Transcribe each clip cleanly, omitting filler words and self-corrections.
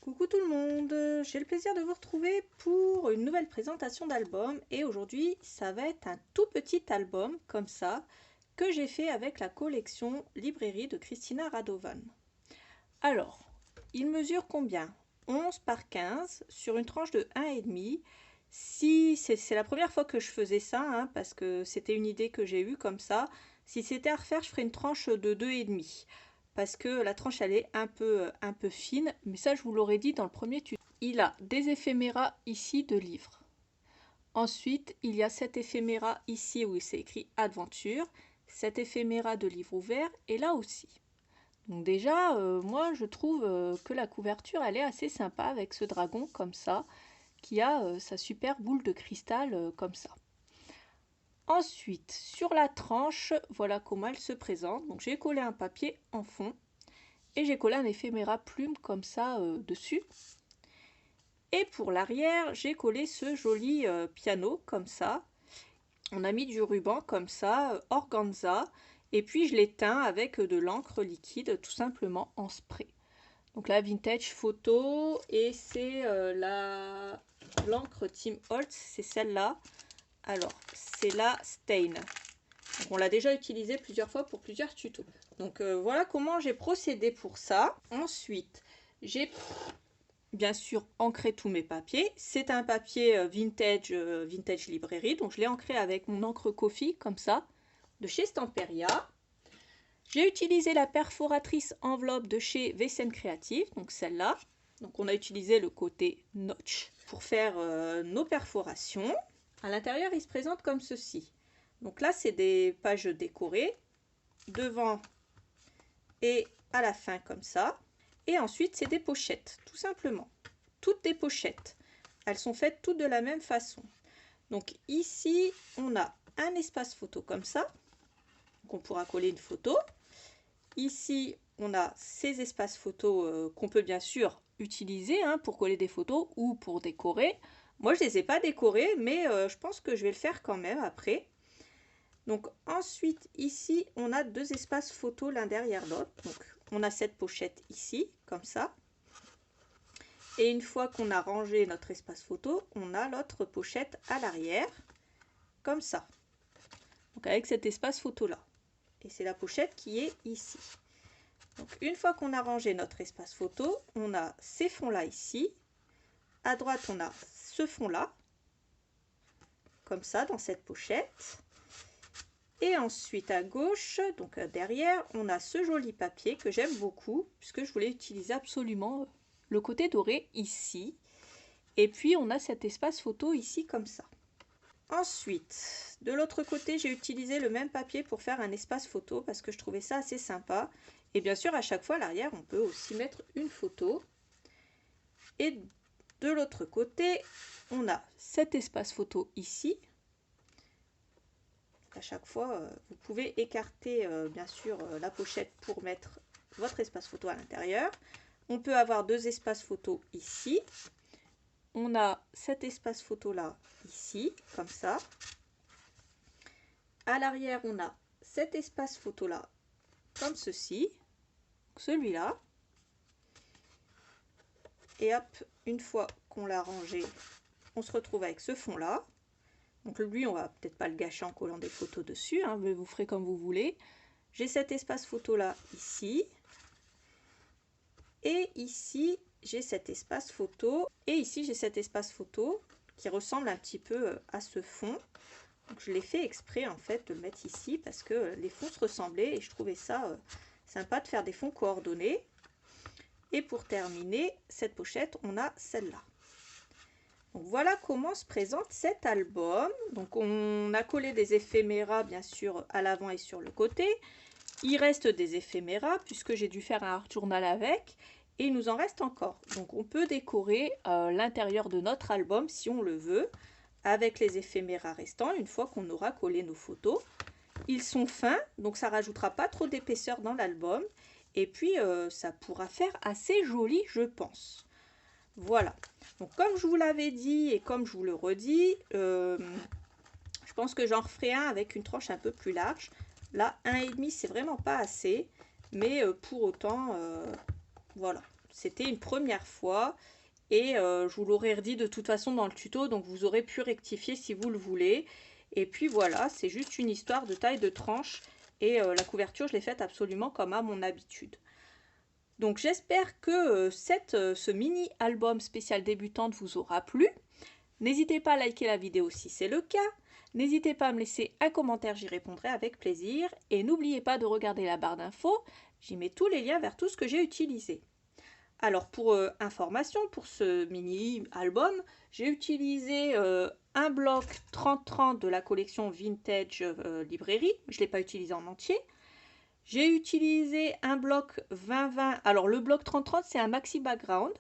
Coucou tout le monde, j'ai le plaisir de vous retrouver pour une nouvelle présentation d'album et aujourd'hui ça va être un tout petit album comme ça que j'ai fait avec la collection Librairie de Christina Radovan. Alors, il mesure combien? 11 par 15 sur une tranche de 1,5. Si c'est la première fois que je faisais ça, hein, parce que c'était une idée que j'ai eue comme ça. Si c'était à refaire, je ferais une tranche de 2,5 parce que la tranche elle est un peu fine, mais ça je vous l'aurais dit dans le premier tuto. Il a des éphéméras ici de livres. Ensuite, il y a cet éphéméra ici où c'est écrit Adventure, cet éphéméra de livre ouvert et là aussi. Donc déjà, moi je trouve que la couverture elle est assez sympa avec ce dragon comme ça, qui a sa super boule de cristal comme ça. Ensuite, sur la tranche, voilà comment elle se présente. Donc j'ai collé un papier en fond et j'ai collé un éphéméra plume comme ça dessus. Et pour l'arrière, j'ai collé ce joli piano comme ça. On a mis du ruban comme ça, organza. Et puis je l'ai teint avec de l'encre liquide tout simplement en spray. Donc la vintage photo et c'est l'encre Tim Holtz, c'est celle-là. Alors c'est la Stain. Donc, on l'a déjà utilisé plusieurs fois pour plusieurs tutos. Donc voilà comment j'ai procédé pour ça. Ensuite j'ai bien sûr ancré tous mes papiers. C'est un papier vintage librairie. Donc je l'ai ancré avec mon encre Coffee comme ça de chez Stamperia. J'ai utilisé la perforatrice enveloppe de chez Vessen Creative, donc celle-là. Donc on a utilisé le côté notch pour faire nos perforations. À l'intérieur, il se présente comme ceci. Donc là, c'est des pages décorées, devant et à la fin comme ça. Et ensuite, c'est des pochettes, tout simplement. Toutes des pochettes. Elles sont faites toutes de la même façon. Donc ici, on a un espace photo comme ça. Donc on pourra coller une photo. Ici, on a ces espaces photos qu'on peut bien sûr utiliser pour coller des photos ou pour décorer. Moi, je ne les ai pas décorés, mais je pense que je vais le faire quand même après. Donc ensuite, ici, on a deux espaces photos l'un derrière l'autre. Donc on a cette pochette ici, comme ça. Et une fois qu'on a rangé notre espace photo, on a l'autre pochette à l'arrière, comme ça. Donc avec cet espace photo là. Et c'est la pochette qui est ici. Donc une fois qu'on a rangé notre espace photo, on a ces fonds là ici. À droite, on a ce fond là, comme ça dans cette pochette. Et ensuite à gauche, donc derrière, on a ce joli papier que j'aime beaucoup, puisque je voulais utiliser absolument le côté doré ici. Et puis on a cet espace photo ici comme ça. Ensuite, de l'autre côté, j'ai utilisé le même papier pour faire un espace photo parce que je trouvais ça assez sympa. Et bien sûr, à chaque fois, à l'arrière, on peut aussi mettre une photo. Et de l'autre côté, on a cet espace photo ici. À chaque fois, vous pouvez écarter bien sûr la pochette pour mettre votre espace photo à l'intérieur. On peut avoir deux espaces photo ici. On a cet espace photo là ici, comme ça. À l'arrière, on a cet espace photo là, comme ceci, celui-là. Et hop, une fois qu'on l'a rangé, on se retrouve avec ce fond là. Donc lui, on va peut-être pas le gâcher en collant des photos dessus, mais vous ferez comme vous voulez. J'ai cet espace photo là ici. Et ici, j'ai cet espace photo. Et ici, j'ai cet espace photo qui ressemble un petit peu à ce fond. Donc je l'ai fait exprès en fait de le mettre ici parce que les fonds se ressemblaient et je trouvais ça sympa de faire des fonds coordonnés. Et pour terminer cette pochette, on a celle-là. Donc voilà comment se présente cet album. Donc on a collé des éphéméras bien sûr à l'avant et sur le côté. Il reste des éphéméras puisque j'ai dû faire un art journal avec. Et il nous en reste encore. Donc on peut décorer l'intérieur de notre album si on le veut avec les éphéméras restants une fois qu'on aura collé nos photos. Ils sont fins, donc ça rajoutera pas trop d'épaisseur dans l'album. Et puis ça pourra faire assez joli, je pense. Voilà. Donc comme je vous l'avais dit et comme je vous le redis, je pense que j'en referai un avec une tranche un peu plus large. Là, 1,5 c'est vraiment pas assez. Mais pour autant, voilà. c'était une première fois. Et je vous l'aurais redit de toute façon dans le tuto, donc vous aurez pu rectifier si vous le voulez. Et puis voilà, c'est juste une histoire de taille de tranche. Et la couverture, je l'ai faite absolument comme à mon habitude. Donc j'espère que ce mini album spécial débutante vous aura plu. N'hésitez pas à liker la vidéo si c'est le cas. N'hésitez pas à me laisser un commentaire, j'y répondrai avec plaisir. Et n'oubliez pas de regarder la barre d'infos, j'y mets tous les liens vers tout ce que j'ai utilisé. Alors pour information, pour ce mini album, j'ai utilisé un bloc 30-30 de la collection Vintage Librairie. Je ne l'ai pas utilisé en entier. J'ai utilisé un bloc 20-20. Alors le bloc 30-30 c'est un maxi background.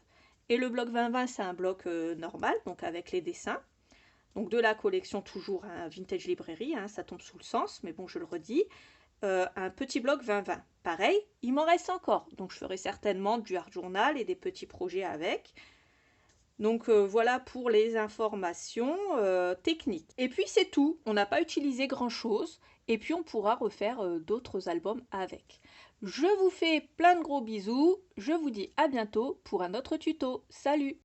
Et le bloc 20-20 c'est un bloc normal, donc avec les dessins. Donc de la collection toujours Vintage Librairie, ça tombe sous le sens, mais bon je le redis. Un petit bloc 20-20. Pareil, il m'en reste encore. Donc je ferai certainement du art journal et des petits projets avec. Donc voilà pour les informations techniques. Et puis c'est tout. On n'a pas utilisé grand chose. Et puis on pourra refaire d'autres albums avec. Je vous fais plein de gros bisous. Je vous dis à bientôt pour un autre tuto. Salut!